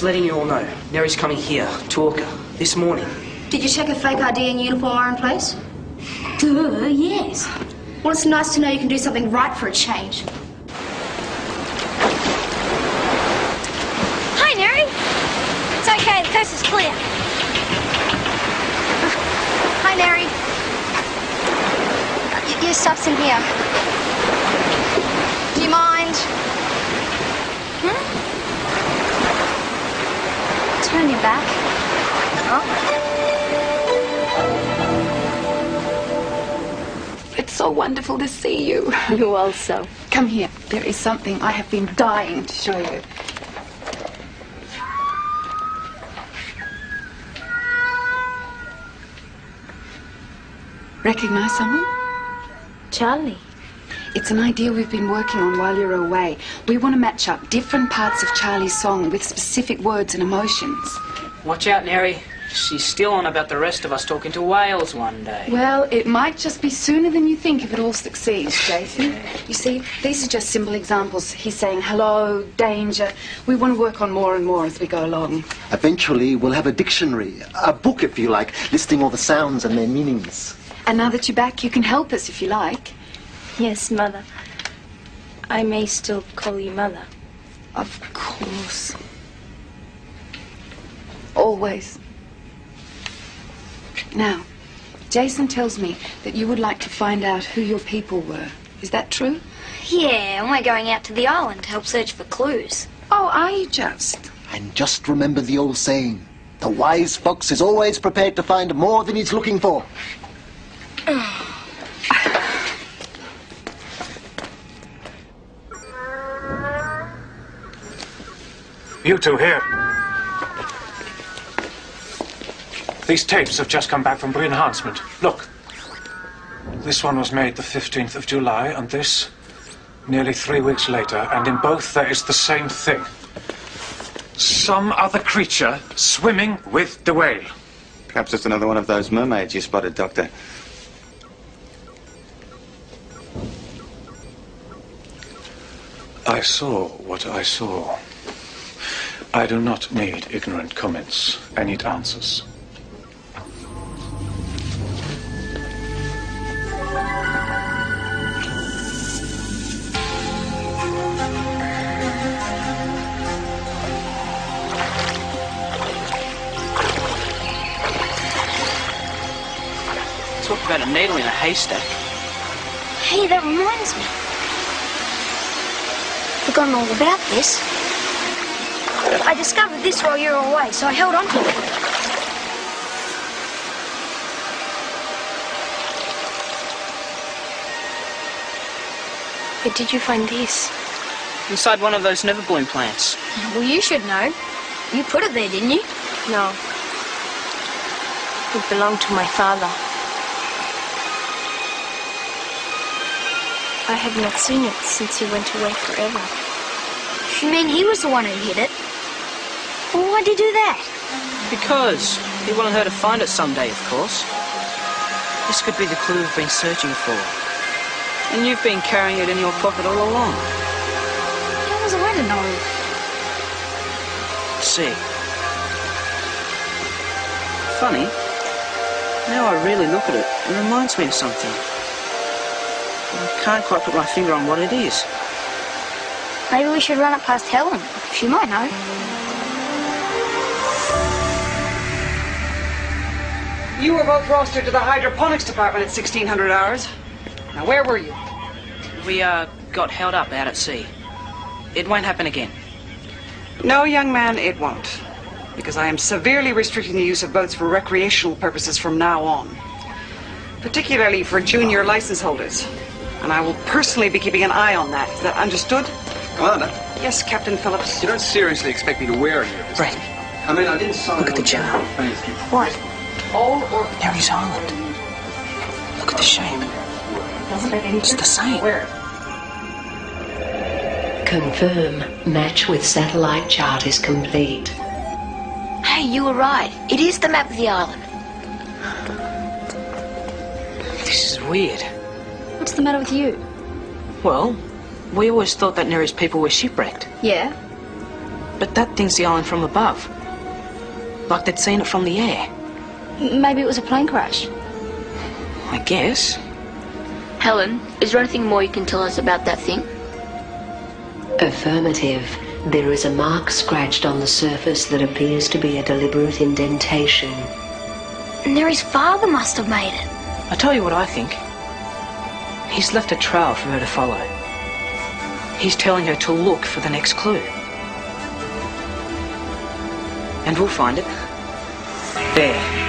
letting you all know, Neri's coming here, to Orca, this morning. Did you check her fake ID and uniform are in place? Duh, yes. Well, it's nice to know you can do something right for a change. Hi, Neri. It's okay, the coast is clear. Hi, Neri. Your stuff's in here. Do you mind? Turn your back. It's so wonderful to see you. You also. Come here. There is something I have been dying to show you. Recognize someone? Charlie. It's an idea we've been working on while you're away. We want to match up different parts of Charlie's song with specific words and emotions. Watch out, Neri. She's still on about the rest of us talking to whales one day. Well, it might just be sooner than you think if it all succeeds, Jason. You see, these are just simple examples. He's saying hello, danger. We want to work on more and more as we go along. Eventually, we'll have a dictionary, a book, if you like, listing all the sounds and their meanings. And now that you're back, you can help us if you like. Yes, Mother. I may still call you Mother. Of course. Always. Now, Jason tells me that you would like to find out who your people were. Is that true? Yeah, and we're going out to the island to help search for clues. Oh, are you just? And just remember the old saying, the wise fox is always prepared to find more than he's looking for. You two here. These tapes have just come back from re-enhancement. Look. This one was made the 15th of July, and this nearly 3 weeks later, and in both there is the same thing. Some other creature swimming with the whale. Perhaps it's another one of those mermaids you spotted, Doctor. I saw what I saw. I do not need ignorant comments. I need answers. Talk about a needle in a haystack. Hey, that reminds me. Forgotten all about this. I discovered this while you were away, so I held on to it. Where did you find this? Inside one of those never-bloom plants. Well, you should know. You put it there, didn't you? No. It belonged to my father. I have not seen it since he went away forever. You mean he was the one who hid it? Well, why'd he do that? Because he wanted her to find it someday, of course. This could be the clue we've been searching for. And you've been carrying it in your pocket all along. How was I to know? See. Funny. Now I really look at it, it reminds me of something. I can't quite put my finger on what it is. Maybe we should run it past Helen. She might know. You were both rostered to the hydroponics department at 1600 hours. Now, where were you? We, got held up out at sea. It won't happen again. No, young man, it won't. Because I am severely restricting the use of boats for recreational purposes from now on. Particularly for junior license holders. And I will personally be keeping an eye on that. Is that understood? Commander? Yes, Captain Phillips. You don't seriously expect me to wear any of this? Brett. I mean, I didn't sign... Look at the jar. What? All or... Neri's Island. Look at the shape. It's the same. Where? Confirm. Match with satellite chart is complete. Hey, you were right. It is the map of the island. This is weird. What's the matter with you? Well, we always thought that Neri's people were shipwrecked. Yeah? But that thing's the island from above. Like they'd seen it from the air. Maybe it was a plane crash. I guess. Helen, is there anything more you can tell us about that thing? Affirmative. There is a mark scratched on the surface that appears to be a deliberate indentation. Mary's father must have made it. I tell you what I think. He's left a trail for her to follow. He's telling her to look for the next clue. And we'll find it. There.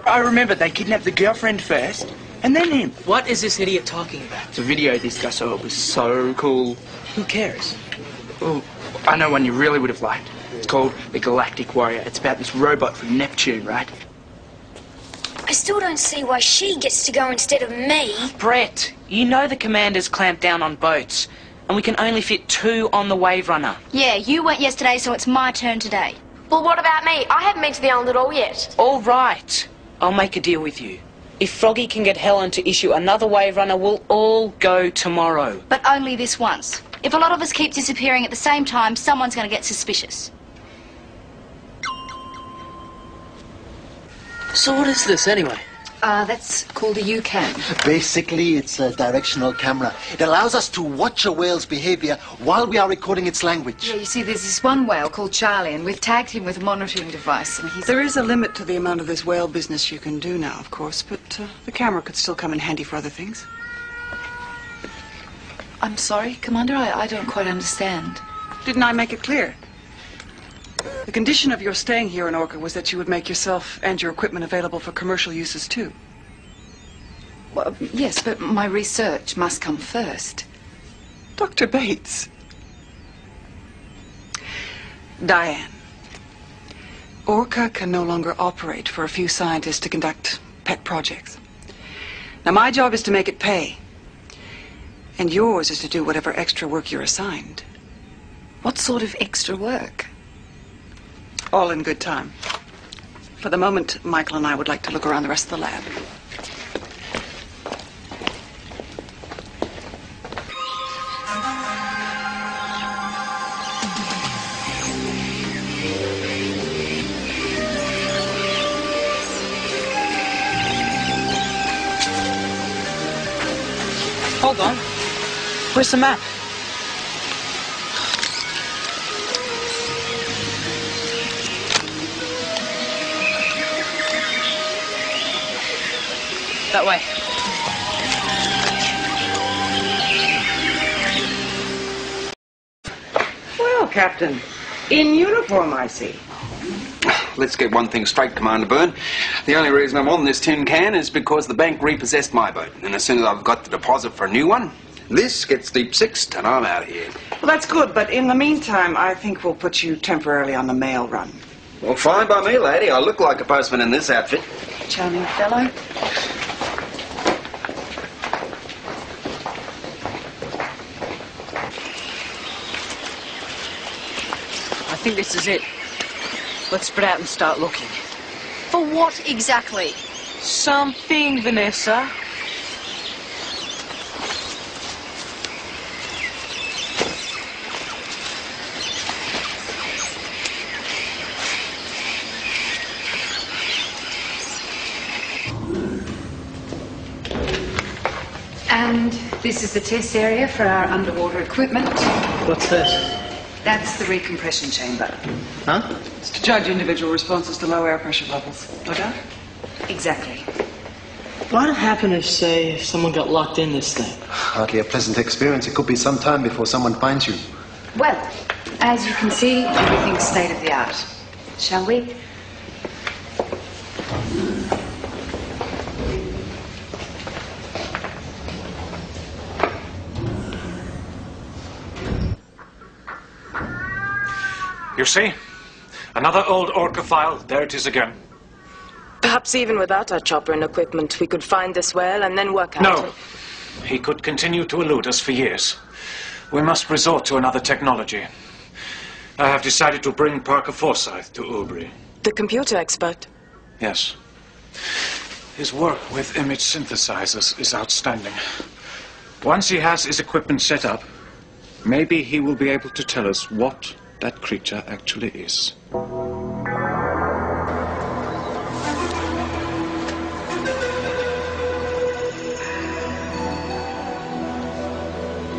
I remember they kidnapped the girlfriend first, and then him. What is this idiot talking about? It's a video this guy saw. It was so cool. Who cares? Oh, I know one you really would have liked. It's called The Galactic Warrior. It's about this robot from Neptune, right? I still don't see why she gets to go instead of me. Brett, you know the commanders clamped down on boats, and we can only fit 2 on the Wave Runner. Yeah, you went yesterday, so it's my turn today. Well, what about me? I haven't been to the island at all yet. All right. I'll make a deal with you. If Froggy can get Helen to issue another Wave Runner, we'll all go tomorrow. But only this once. If a lot of us keep disappearing at the same time, someone's going to get suspicious. So what is this, anyway? That's called a UCam. Basically, it's a directional camera. It allows us to watch a whale's behavior while we are recording its language. Yeah, you see, there's this one whale called Charlie, and we've tagged him with a monitoring device, and he's... There is a limit to the amount of this whale business you can do now, of course, but the camera could still come in handy for other things. I'm sorry, Commander, I don't quite understand. Didn't I make it clear? The condition of your staying here in Orca was that you would make yourself and your equipment available for commercial uses, too. Well, yes, but my research must come first. Dr. Bates. Diane. Orca can no longer operate for a few scientists to conduct pet projects. Now, my job is to make it pay. And yours is to do whatever extra work you're assigned. What sort of extra work? All in good time. For the moment, Michael and I would like to look around the rest of the lab. Hold on. Where's the map? That way. Well, Captain, in uniform, I see. Let's get one thing straight, Commander Byrne. The only reason I'm on this tin can is because the bank repossessed my boat. And as soon as I've got the deposit for a new one, this gets deep sixed and I'm out of here. Well, that's good, but in the meantime, I think we'll put you temporarily on the mail run. Well, fine by me, lady. I look like a postman in this outfit. Charming fellow. I think this is it. Let's spread out and start looking. For what exactly? Something, Vanessa. And this is the test area for our underwater equipment. What's this? That's the recompression chamber. Huh? It's to judge individual responses to low air pressure levels. No doubt? Exactly. What would happen if, say, someone got locked in this thing? Hardly a pleasant experience. It could be some time before someone finds you. Well, as you can see, everything's state of the art. Shall we? You see? Another old Orca file. There it is again. Perhaps even without our chopper and equipment, we could find this whale and then work out... No. He could continue to elude us for years. We must resort to another technology. I have decided to bring Parker Forsyth to Aubrey. The computer expert? Yes. His work with image synthesizers is outstanding. Once he has his equipment set up, maybe he will be able to tell us what that creature actually is.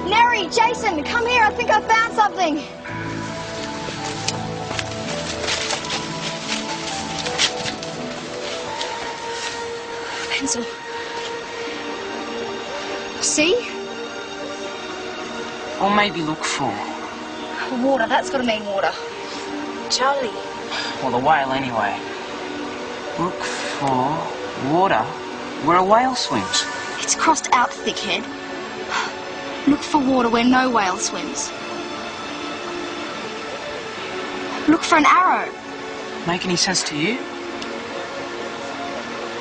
Neri, Jason, come here. I think I found something. Pencil. See? Or maybe look for. Water. That's got to mean water. Charlie. Well, a whale anyway. Look for water where a whale swims. It's crossed out, thickhead. Look for water where no whale swims. Look for an arrow. Make any sense to you?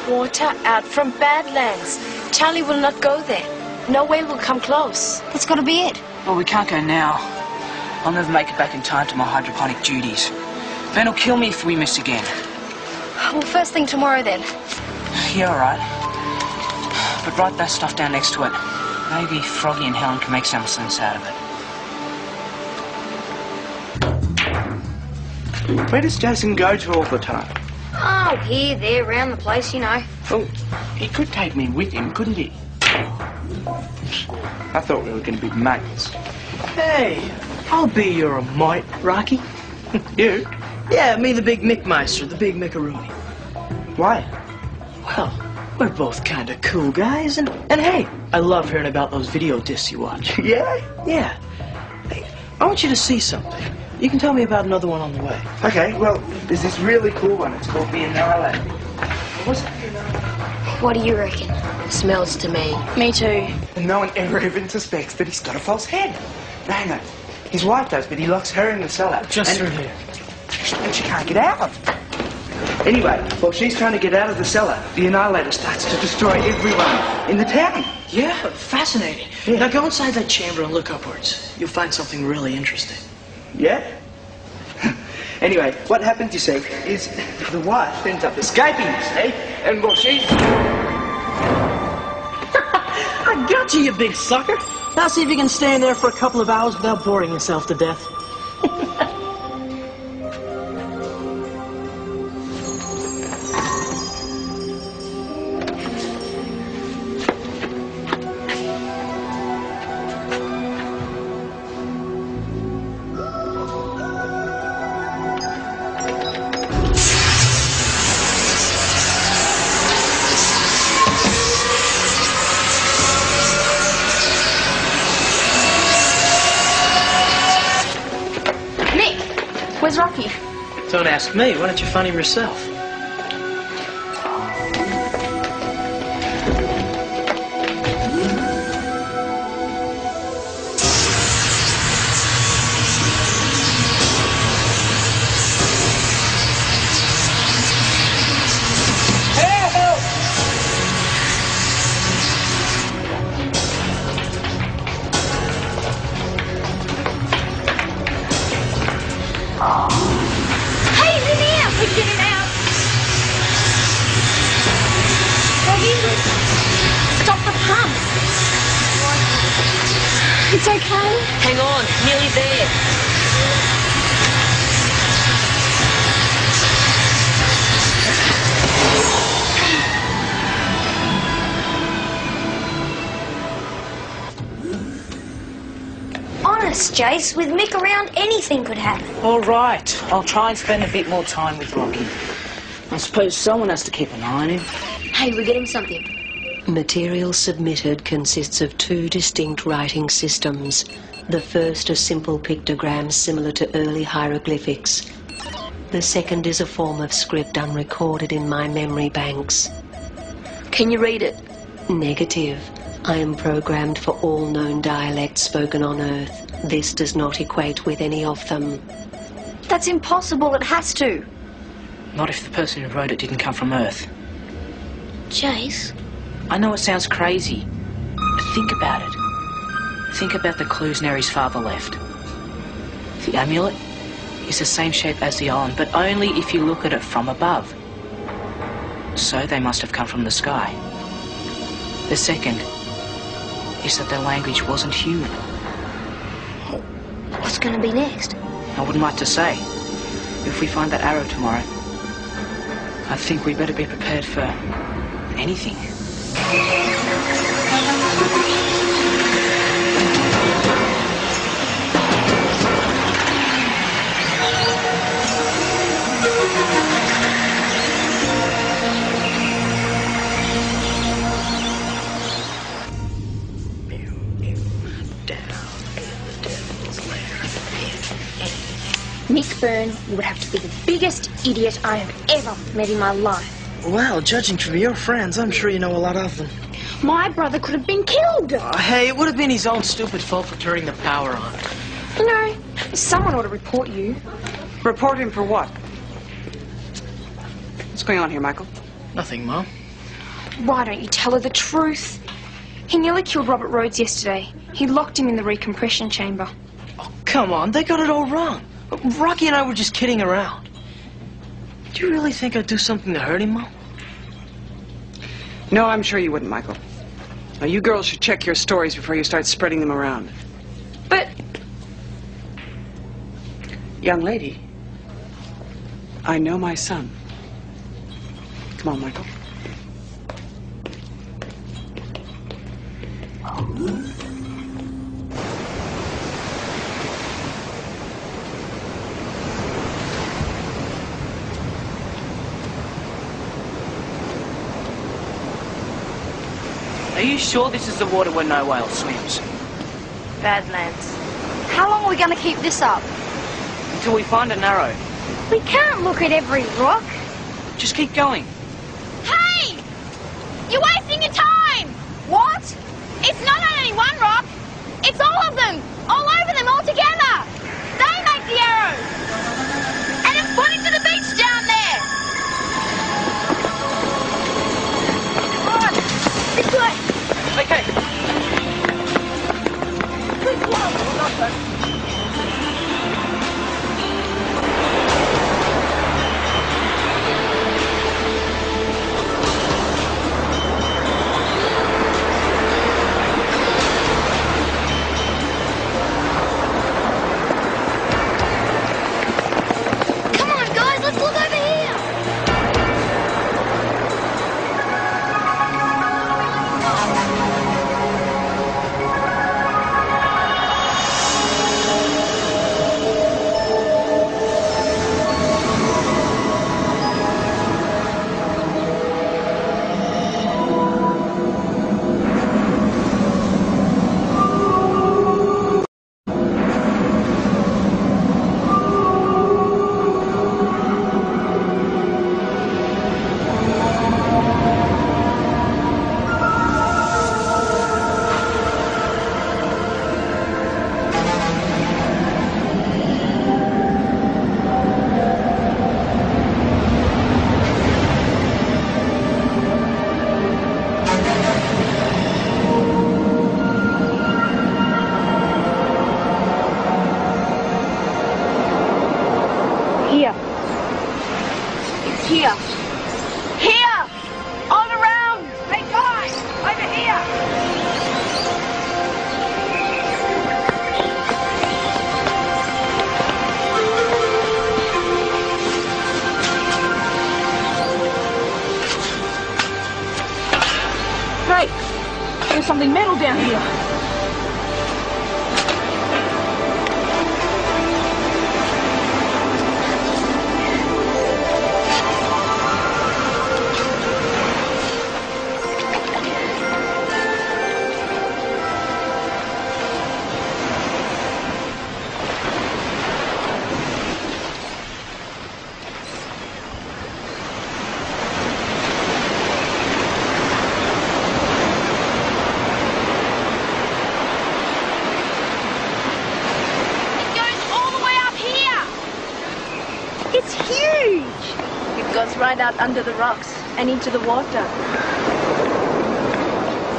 Water out from Badlands. Charlie will not go there. No whale will come close. That's got to be it. Well, we can't go now. I'll never make it back in time to my hydroponic duties. Ben will kill me if we miss again. Well, first thing tomorrow then. Yeah, all right. But write that stuff down next to it. Maybe Froggy and Helen can make some sense out of it. Where does Jason go to all the time? Oh, here, there, around the place, you know. Well, he could take me with him, couldn't he? I thought we were going to be mates. Hey, I'll be your mate, Rocky. You? Yeah, me the big Mickmeister, the big Mickaroonie. Why? Well, we're both kind of cool guys, and hey, I love hearing about those video discs you watch. Yeah? Yeah. Hey, I want you to see something. You can tell me about another one on the way. Okay, well, there's this really cool one. It's called The Annihilator. What's that? What do you reckon? Smells to me. Me too. And no one ever even suspects that he's got a false head. Hang on. His wife does, but he locks her in the cellar. Just through here. And she can't get out. Anyway, while she's trying to get out of the cellar, the Annihilator starts to destroy everyone in the town. Yeah, fascinating. Yeah. Now go inside that chamber and look upwards. You'll find something really interesting. Yeah? Anyway, what happens, you see, is the wife ends up escaping, you see, and well, she's... I got you, you big sucker. Now see if you can stay in there for a couple of hours without boring yourself to death. Where's Rocky? Don't ask me. Why don't you find him yourself? Hey, he's in here! We get it out! Froggy, stop the pump! It's okay. Hang on, nearly there. Honest, Jace, with Mick around, anything could happen. All right, I'll try and spend a bit more time with Rocky. I suppose someone has to keep an eye on him. Hey, we get him something. Material submitted consists of two distinct writing systems. The first are simple pictograms similar to early hieroglyphics. The second is a form of script unrecorded in my memory banks. Can you read it? Negative. I am programmed for all known dialects spoken on Earth. This does not equate with any of them. That's impossible. It has to. Not if the person who wrote it didn't come from Earth. Jace? I know it sounds crazy, but think about it. Think about the clues Neri's father left. The amulet is the same shape as the island, but only if you look at it from above. So they must have come from the sky. The second is that their language wasn't human. What's going to be next? I wouldn't like to say. If we find that arrow tomorrow, I think we better be prepared for anything. Nick Byrne, you would have to be the biggest idiot I have ever met in my life. Well, judging from your friends, I'm sure you know a lot of them. My brother could have been killed. Hey, it would have been his own stupid fault for turning the power on. You know, someone ought to report you. Report him for what? What's going on here, Michael? Nothing, Mom. Why don't you tell her the truth? He nearly killed Robert Rhodes yesterday. He locked him in the recompression chamber. Oh, come on, they got it all wrong. Rocky and I were just kidding around. Do you really think I'd do something to hurt him, Mom? No, I'm sure you wouldn't, Michael. Now, you girls should check your stories before you start spreading them around. But... Young lady, I know my son. Come on, Michael. Are you sure this is the water where no whale swims? Badlands. How long are we going to keep this up? Until we find an arrow. We can't look at every rock. Just keep going. Hey! You're wasting your time! What? It's not on any one rock. It's all of them. All over them, all together. They make the arrows. And it's pointing to the beach down there. Come on. This way. Okay. Good one. Here. Here! All around! Hey guys! Over here! Hey! There's something metal down here. It's huge! It goes right out under the rocks and into the water.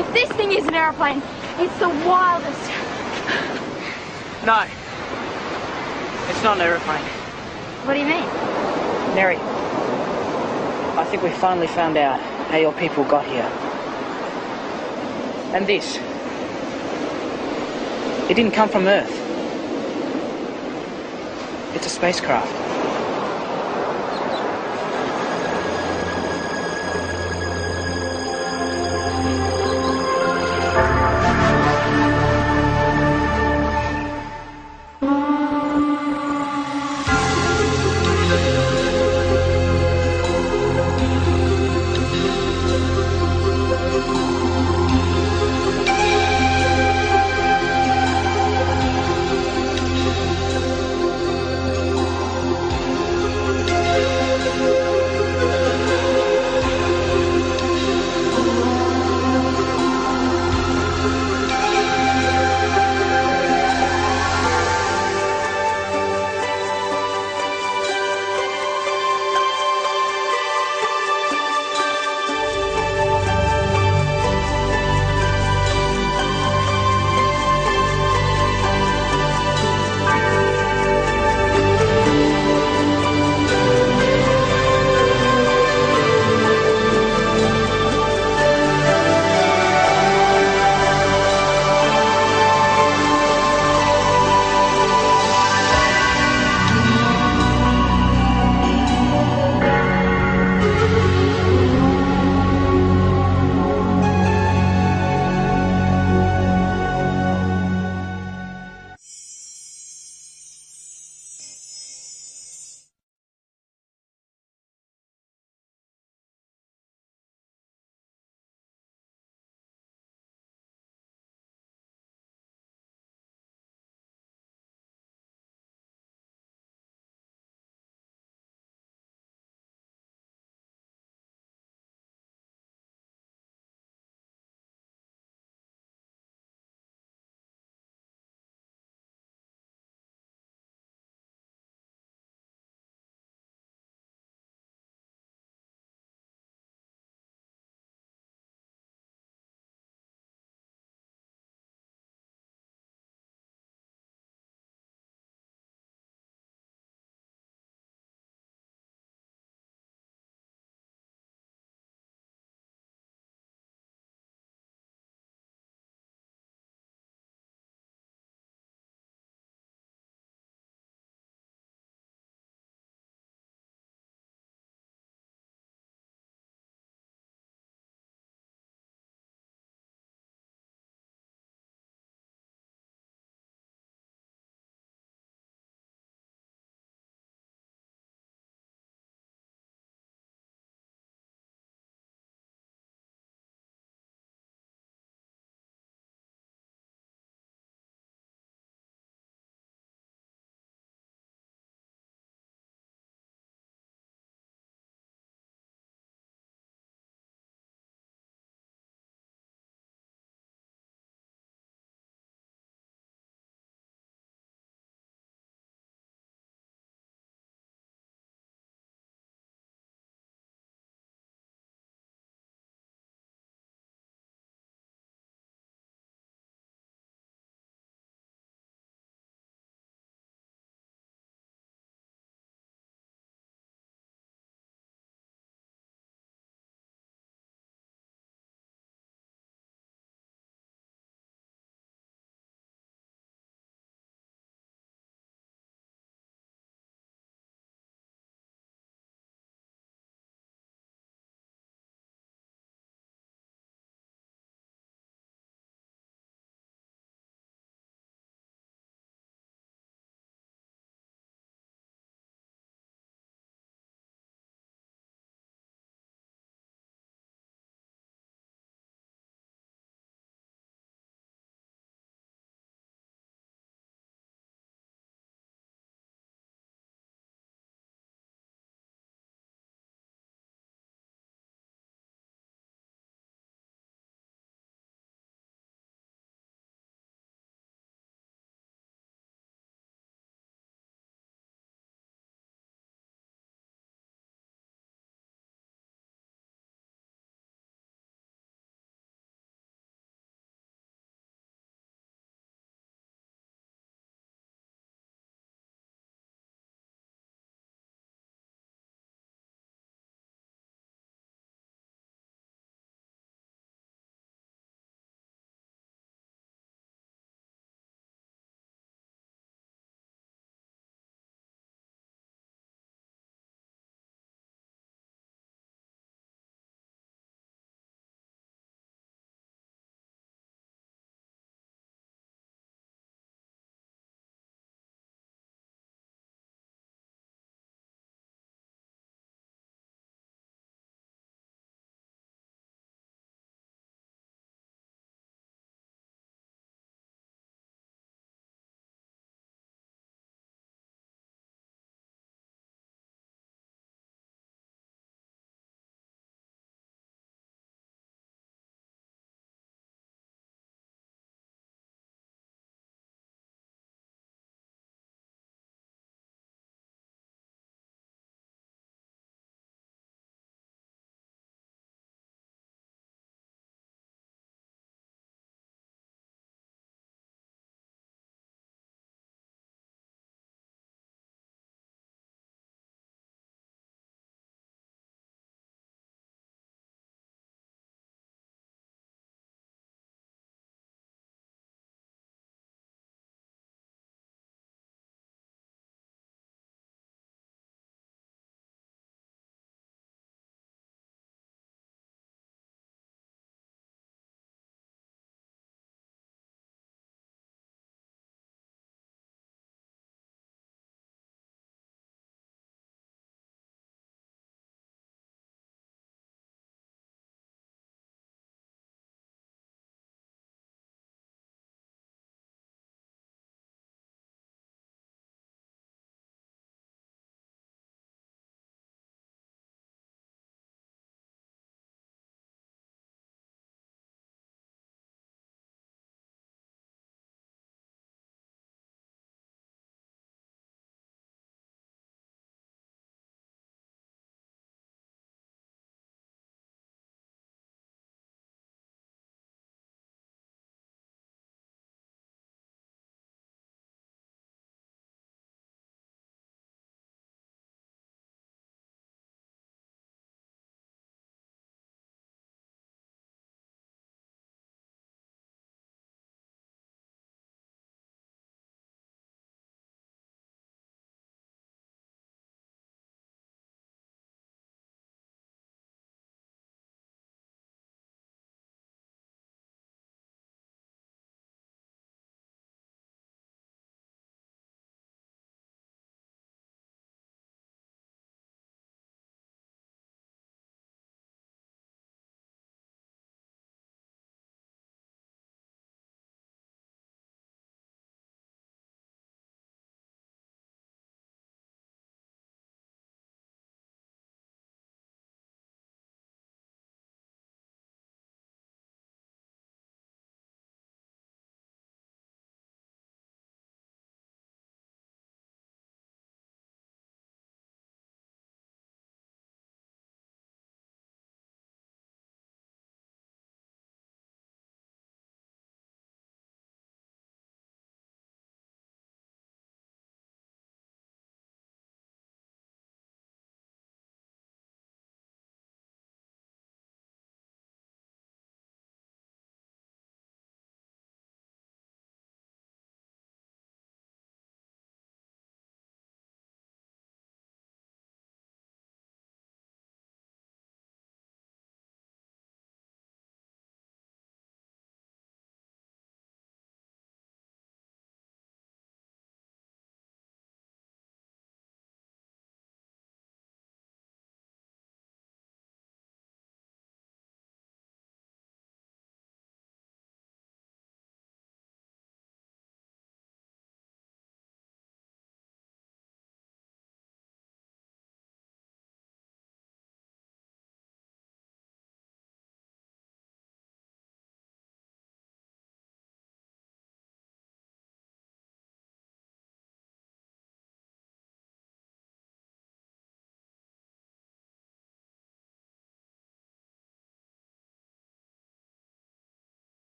If this thing is an aeroplane, it's the wildest. No. It's not an aeroplane. What do you mean? Mary, I think we finally found out how your people got here. And this. It didn't come from Earth. It's a spacecraft.